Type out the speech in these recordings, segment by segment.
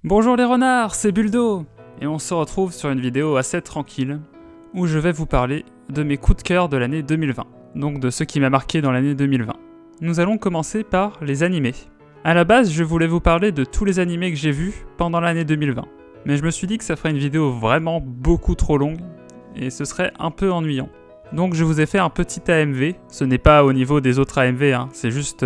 Bonjour les renards, c'est Buldo. Et on se retrouve sur une vidéo assez tranquille où je vais vous parler de mes coups de cœur de l'année 2020, donc de ce qui m'a marqué dans l'année 2020. Nous allons commencer par les animés. A la base, je voulais vous parler de tous les animés que j'ai vus pendant l'année 2020, mais je me suis dit que ça ferait une vidéo vraiment beaucoup trop longue et ce serait un peu ennuyant. Donc je vous ai fait un petit AMV, ce n'est pas au niveau des autres AMV, c'est juste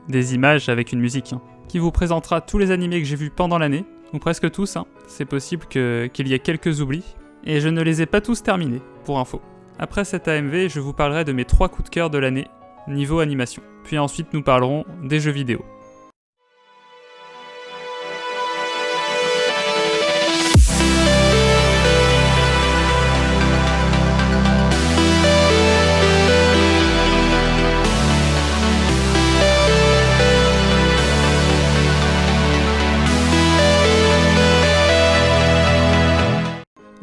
des images avec une musique, qui vous présentera tous les animés que j'ai vus pendant l'année, ou presque tous, c'est possible qu'il y ait quelques oublis, et je ne les ai pas tous terminés, pour info. Après cet AMV, je vous parlerai de mes 3 coups de cœur de l'année, niveau animation. Puis ensuite nous parlerons des jeux vidéo.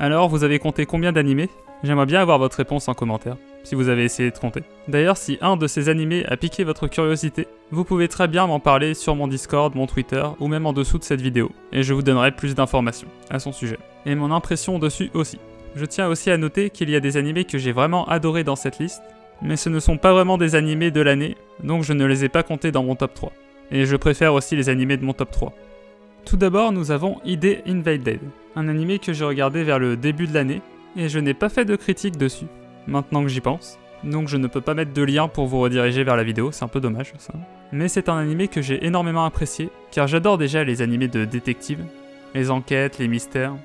Alors, vous avez compté combien d'animés ? J'aimerais bien avoir votre réponse en commentaire, si vous avez essayé de compter. D'ailleurs, si un de ces animés a piqué votre curiosité, vous pouvez très bien m'en parler sur mon Discord, mon Twitter, ou même en dessous de cette vidéo, et je vous donnerai plus d'informations à son sujet. Et mon impression dessus aussi. Je tiens aussi à noter qu'il y a des animés que j'ai vraiment adorés dans cette liste, mais ce ne sont pas vraiment des animés de l'année, donc je ne les ai pas comptés dans mon top 3. Et je préfère aussi les animés de mon top 3. Tout d'abord, nous avons ID Invaded, un animé que j'ai regardé vers le début de l'année, et je n'ai pas fait de critique dessus, maintenant que j'y pense, donc je ne peux pas mettre de lien pour vous rediriger vers la vidéo, c'est un peu dommage ça. Mais c'est un animé que j'ai énormément apprécié, car j'adore déjà les animés de détective, les enquêtes, les mystères,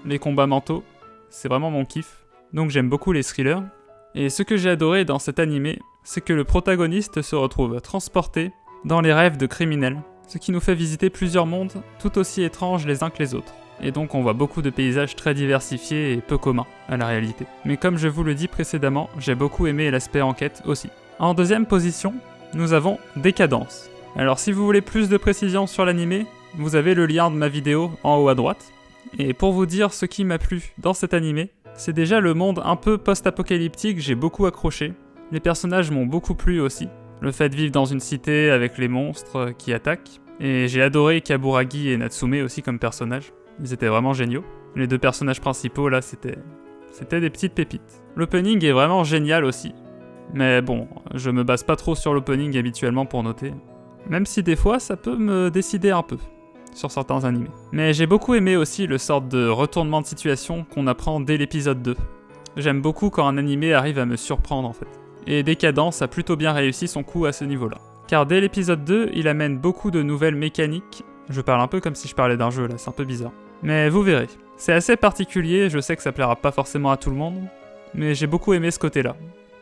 les combats mentaux, c'est vraiment mon kiff, donc j'aime beaucoup les thrillers. Et ce que j'ai adoré dans cet animé, c'est que le protagoniste se retrouve transporté dans les rêves de criminels, ce qui nous fait visiter plusieurs mondes tout aussi étranges les uns que les autres. Et donc on voit beaucoup de paysages très diversifiés et peu communs à la réalité. Mais comme je vous le dis précédemment, j'ai beaucoup aimé l'aspect enquête aussi. En deuxième position, nous avons Décadence. Alors si vous voulez plus de précisions sur l'animé, vous avez le lien de ma vidéo en haut à droite. Et pour vous dire ce qui m'a plu dans cet animé, c'est déjà le monde un peu post-apocalyptique, j'ai beaucoup accroché. Les personnages m'ont beaucoup plu aussi. Le fait de vivre dans une cité avec les monstres qui attaquent. Et j'ai adoré Kaburagi et Natsume aussi comme personnages. Ils étaient vraiment géniaux. Les 2 personnages principaux là, c'était des petites pépites. L'opening est vraiment génial aussi. Mais bon, je me base pas trop sur l'opening habituellement pour noter. Même si des fois, ça peut me décider un peu sur certains animés. Mais j'ai beaucoup aimé aussi le sort de retournement de situation qu'on apprend dès l'épisode 2. J'aime beaucoup quand un animé arrive à me surprendre en fait. Et Décadence a plutôt bien réussi son coup à ce niveau-là. Car dès l'épisode 2, il amène beaucoup de nouvelles mécaniques. Je parle un peu comme si je parlais d'un jeu là, c'est un peu bizarre. Mais vous verrez. C'est assez particulier, je sais que ça plaira pas forcément à tout le monde, mais j'ai beaucoup aimé ce côté-là.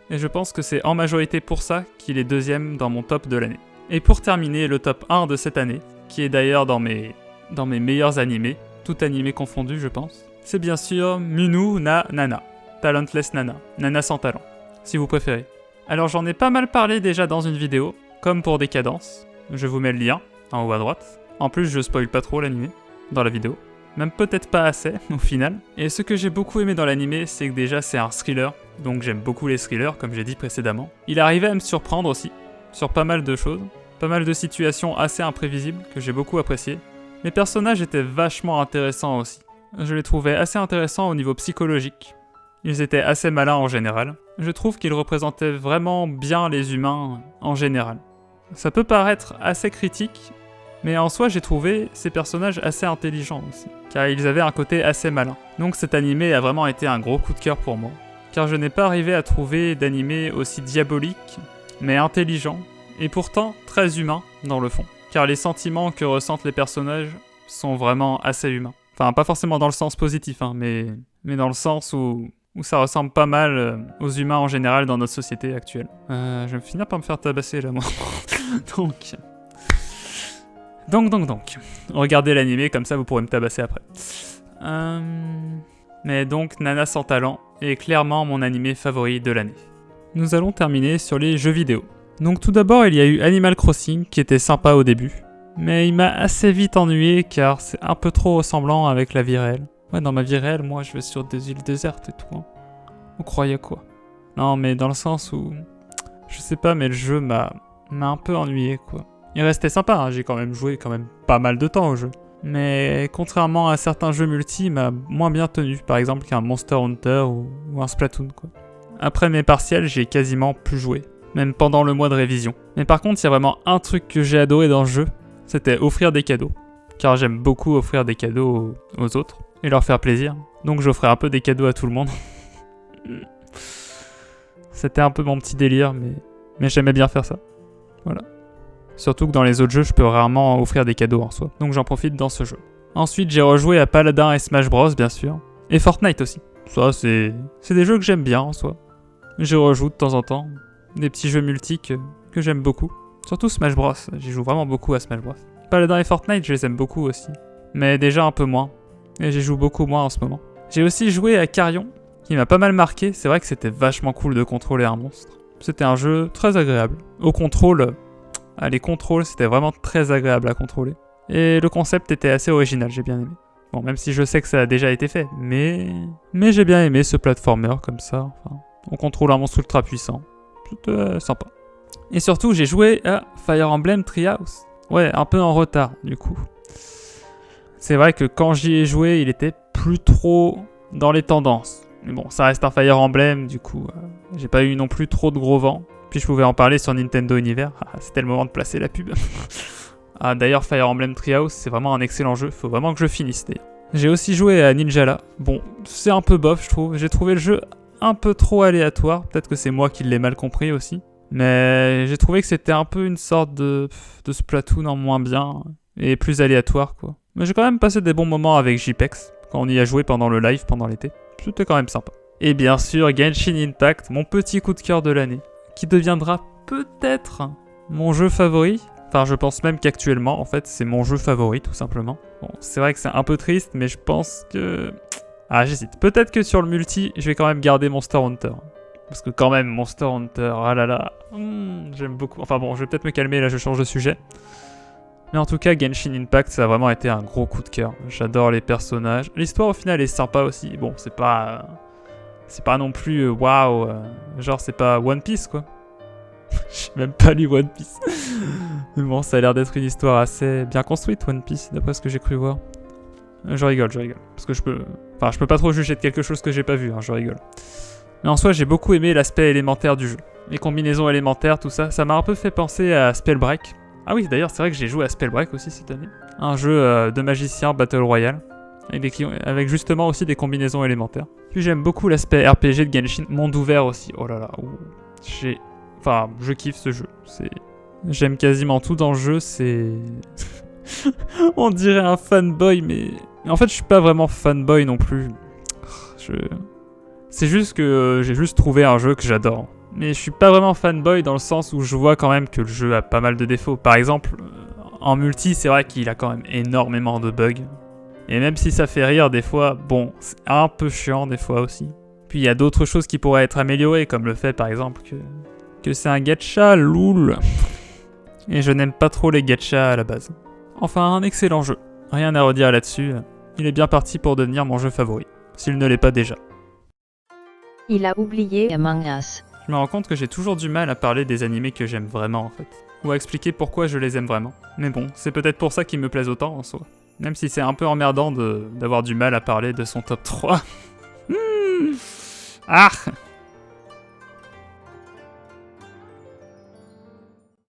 Et je pense que c'est en majorité pour ça qu'il est 2ème dans mon top de l'année. Et pour terminer, le top 1 de cette année, qui est d'ailleurs dans mes meilleurs animés, tout animé confondu je pense, c'est bien sûr Munu na Nana, Talentless Nana, Nana sans talent, si vous préférez. Alors j'en ai pas mal parlé déjà dans une vidéo, comme pour Décadence, je vous mets le lien en haut à droite. En plus je spoil pas trop l'animé dans la vidéo. Même peut-être pas assez, au final. Et ce que j'ai beaucoup aimé dans l'animé, c'est que déjà c'est un thriller, donc j'aime beaucoup les thrillers, comme j'ai dit précédemment. Il arrivait à me surprendre aussi, sur pas mal de choses, pas mal de situations assez imprévisibles, que j'ai beaucoup appréciées. Les personnages étaient vachement intéressants aussi. Je les trouvais assez intéressants au niveau psychologique. Ils étaient assez malins en général. Je trouve qu'ils représentaient vraiment bien les humains en général. Ça peut paraître assez critique, mais en soi, j'ai trouvé ces personnages assez intelligents aussi, car ils avaient un côté assez malin. Donc cet animé a vraiment été un gros coup de cœur pour moi, car je n'ai pas arrivé à trouver d'animé aussi diabolique, mais intelligent, et pourtant très humain dans le fond, car les sentiments que ressentent les personnages sont vraiment assez humains. Enfin, pas forcément dans le sens positif, mais dans le sens où ça ressemble pas mal aux humains en général dans notre société actuelle. Je vais finir par me faire tabasser là, moi. Donc, regardez l'animé, comme ça vous pourrez me tabasser après. Mais donc, Nana sans talent est clairement mon animé favori de l'année. Nous allons terminer sur les jeux vidéo. Donc tout d'abord, il y a eu Animal Crossing, qui était sympa au début. Mais il m'a assez vite ennuyé, car c'est un peu trop ressemblant avec la vie réelle. Ouais, dans ma vie réelle, moi je vais sur des îles désertes et tout. Vous croyez quoi? Non, mais dans le sens où... Je sais pas, mais le jeu m'a un peu ennuyé, quoi. Il restait sympa, j'ai quand même joué pas mal de temps au jeu. Mais contrairement à certains jeux multi, il m'a moins bien tenu, par exemple qu'un Monster Hunter ou un Splatoon, quoi. Après mes partiels, j'ai quasiment plus joué, même pendant le mois de révision. Mais par contre, il y a vraiment un truc que j'ai adoré dans le jeu, c'était offrir des cadeaux. Car j'aime beaucoup offrir des cadeaux aux autres et leur faire plaisir. Donc j'offrais un peu des cadeaux à tout le monde. C'était un peu mon petit délire, mais j'aimais bien faire ça. Voilà. Surtout que dans les autres jeux, je peux rarement offrir des cadeaux en soi. Donc j'en profite dans ce jeu. Ensuite, j'ai rejoué à Paladin et Smash Bros, bien sûr. Et Fortnite aussi. Ça, c'est des jeux que j'aime bien en soi. Je rejoue de temps en temps. Des petits jeux multi que j'aime beaucoup. Surtout Smash Bros. J'y joue vraiment beaucoup à Smash Bros. Paladin et Fortnite, je les aime beaucoup aussi. Mais déjà un peu moins. Et j'y joue beaucoup moins en ce moment. J'ai aussi joué à Carrion, qui m'a pas mal marqué. C'est vrai que c'était vachement cool de contrôler un monstre. C'était un jeu très agréable. Au contrôle... les contrôles, c'était vraiment très agréable à contrôler. Et le concept était assez original, j'ai bien aimé. Bon, même si je sais que ça a déjà été fait, mais j'ai bien aimé ce platformer comme ça. Enfin, on contrôle un monstre ultra puissant. C'était sympa. Et surtout, j'ai joué à Fire Emblem Treehouse. Ouais, un peu en retard, du coup. C'est vrai que quand j'y ai joué, il était plus trop dans les tendances. Mais bon, ça reste un Fire Emblem, du coup, j'ai pas eu non plus trop de gros vent. Puis je pouvais en parler sur Nintendo Univers. C'était le moment de placer la pub. D'ailleurs, Fire Emblem Treehouse, c'est vraiment un excellent jeu. Faut vraiment que je finisse d'ailleurs. J'ai aussi joué à Ninjala. Bon, c'est un peu bof, je trouve. J'ai trouvé le jeu un peu trop aléatoire. Peut-être que c'est moi qui l'ai mal compris aussi. Mais j'ai trouvé que c'était un peu une sorte de Splatoon en moins bien. Et plus aléatoire, quoi. Mais j'ai quand même passé des bons moments avec JPEX. Quand on y a joué pendant le live, pendant l'été. C'était quand même sympa. Et bien sûr, Genshin Impact, mon petit coup de cœur de l'année. Qui deviendra peut-être mon jeu favori. Enfin, je pense même qu'actuellement, en fait, c'est mon jeu favori, tout simplement. Bon, c'est vrai que c'est un peu triste, mais je pense que... j'hésite. Peut-être que sur le multi, je vais quand même garder Monster Hunter. Parce que quand même, Monster Hunter, j'aime beaucoup. Enfin bon, je vais peut-être me calmer, là, je change de sujet. Mais en tout cas, Genshin Impact, ça a vraiment été un gros coup de cœur. J'adore les personnages. L'histoire, au final, est sympa aussi. Bon, c'est pas non plus waouh, genre c'est pas One Piece quoi. J'ai même pas lu One Piece. Mais bon, ça a l'air d'être une histoire assez bien construite One Piece, d'après ce que j'ai cru voir. Je rigole. Parce que je peux pas trop juger de quelque chose que j'ai pas vu, hein, je rigole. Mais en soi, j'ai beaucoup aimé l'aspect élémentaire du jeu. Les combinaisons élémentaires, tout ça, ça m'a un peu fait penser à Spellbreak. Ah oui, d'ailleurs, c'est vrai que j'ai joué à Spellbreak aussi cette année. Un jeu de magicien Battle Royale. Avec justement aussi des combinaisons élémentaires. Puis j'aime beaucoup l'aspect RPG de Genshin, monde ouvert aussi. Oh là là, je kiffe ce jeu. J'aime quasiment tout dans le jeu, c'est... On dirait un fanboy, mais... En fait, je suis pas vraiment fanboy non plus. C'est juste que j'ai juste trouvé un jeu que j'adore. Mais je suis pas vraiment fanboy dans le sens où je vois quand même que le jeu a pas mal de défauts. Par exemple, en multi, c'est vrai qu'il a quand même énormément de bugs. Et même si ça fait rire des fois, bon, c'est un peu chiant des fois aussi. Puis il y a d'autres choses qui pourraient être améliorées, comme le fait par exemple que c'est un gacha, loul. Et je n'aime pas trop les gachas à la base. Enfin, un excellent jeu. Rien à redire là-dessus. Il est bien parti pour devenir mon jeu favori, s'il ne l'est pas déjà. Il a oublié Among Us. Je me rends compte que j'ai toujours du mal à parler des animés que j'aime vraiment en fait. Ou à expliquer pourquoi je les aime vraiment. Mais bon, c'est peut-être pour ça qu'ils me plaisent autant en soi. Même si c'est un peu emmerdant d'avoir du mal à parler de son top 3.